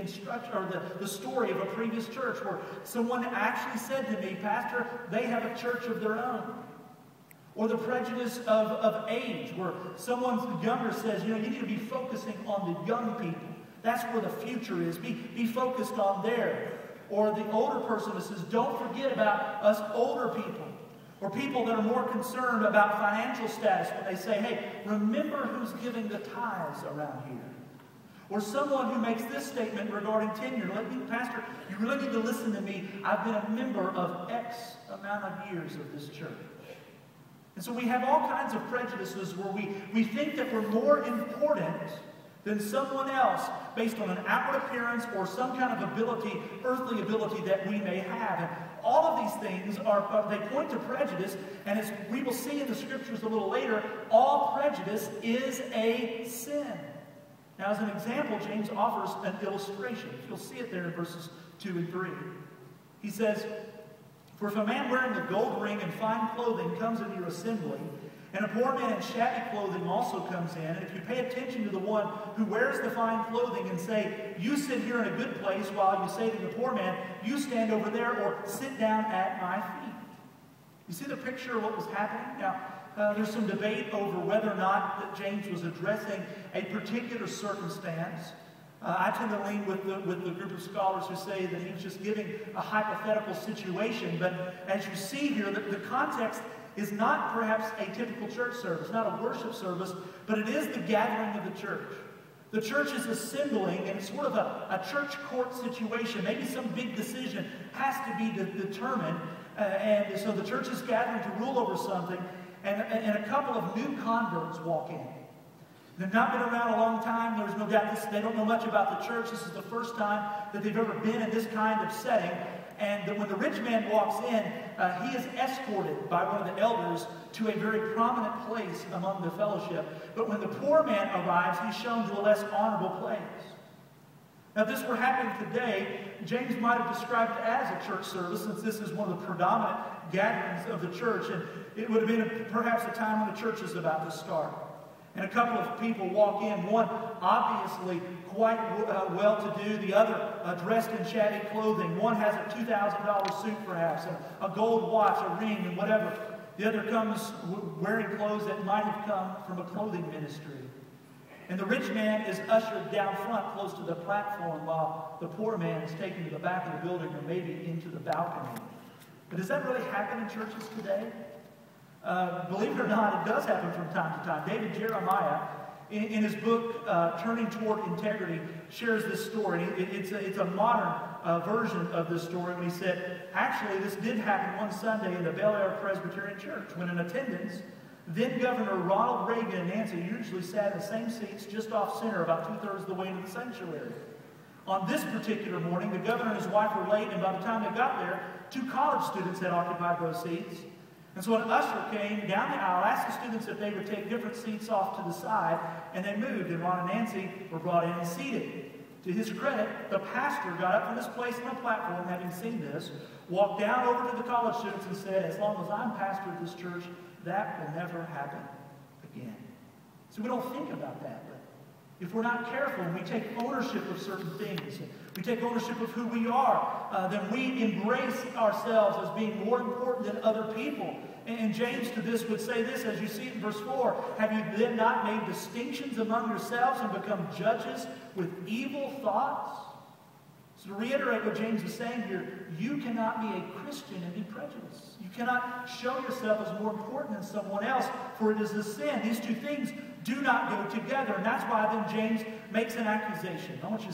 instruction or the story of a previous church where someone actually said to me, Pastor, they have a church of their own. Or the prejudice of age, where someone younger says, you need to be focusing on the young people. That's where the future is. Be focused on there. Or the older person that says, don't forget about us older people. Or people that are more concerned about financial status when they say, hey, remember who's giving the tithes around here. Or someone who makes this statement regarding tenure. Pastor, you really need to listen to me. I've been a member of X amount of years of this church. And so we have all kinds of prejudices where we think that we're more important than someone else based on an outward appearance or some kind of ability, earthly ability that we may have. And all of these things they point to prejudice, and as we will see in the scriptures a little later, all prejudice is a sin. Now, as an example, James offers an illustration. You'll see it there in verses 2 and 3. He says, for if a man wearing a gold ring and fine clothing comes into your assembly, and a poor man in shabby clothing also comes in, and if you pay attention to the one who wears the fine clothing and say, you sit here in a good place, while you say to the poor man, you stand over there or sit down at my feet. You see the picture of what was happening? Now, there's some debate over whether or not that James was addressing a particular circumstance. I tend to lean with the group of scholars who say that he's just giving a hypothetical situation. But as you see here, the context is not perhaps a typical church service, not a worship service, but it is the gathering of the church. The church is assembling, and it's sort of a church court situation. Maybe some big decision has to be determined. And so the church is gathering to rule over something, and a couple of new converts walk in. They've not been around a long time. There's no doubt they don't know much about the church. This is the first time that they've ever been in this kind of setting. And when the rich man walks in, he is escorted by one of the elders to a very prominent place among the fellowship. But when the poor man arrives, he's shown to a less honorable place. Now, if this were happening today, James might have described it as a church service, since this is one of the predominant gatherings of the church. And it would have been perhaps a time when the church is about to start. And a couple of people walk in, one obviously quite well-to-do, the other dressed in shabby clothing. One has a $2,000 suit perhaps, and a gold watch, a ring, and whatever. The other comes wearing clothes that might have come from a clothing ministry. And the rich man is ushered down front close to the platform while the poor man is taken to the back of the building or maybe into the balcony. But does that really happen in churches today? Believe it or not, it does happen from time to time. David Jeremiah, in his book, Turning Toward Integrity, shares this story. It's a modern version of this story when he said, actually, this did happen one Sunday in the Bel Air Presbyterian Church when in attendance, then Governor Ronald Reagan and Nancy usually sat in the same seats just off center about 2/3 of the way into the sanctuary. On this particular morning, the governor and his wife were late, and by the time they got there, 2 college students had occupied those seats. And so an usher came down the aisle, asked the students if they would take different seats off to the side, and they moved, and Ron and Nancy were brought in and seated. To his credit, the pastor got up from his place on the platform, having seen this, walked down over to the college students and said, as long as I'm pastor of this church, that will never happen again. So we don't think about that, but if we're not careful and we take ownership of certain things, we take ownership of who we are, then we embrace ourselves as being more important than other people. And James to this would say this, as you see it in verse 4, have you then not made distinctions among yourselves and become judges with evil thoughts? So to reiterate what James is saying here, you cannot be a Christian and be prejudiced. You cannot show yourself as more important than someone else, for it is a sin. These two things do not go together, and that's why then James makes an accusation. I want you to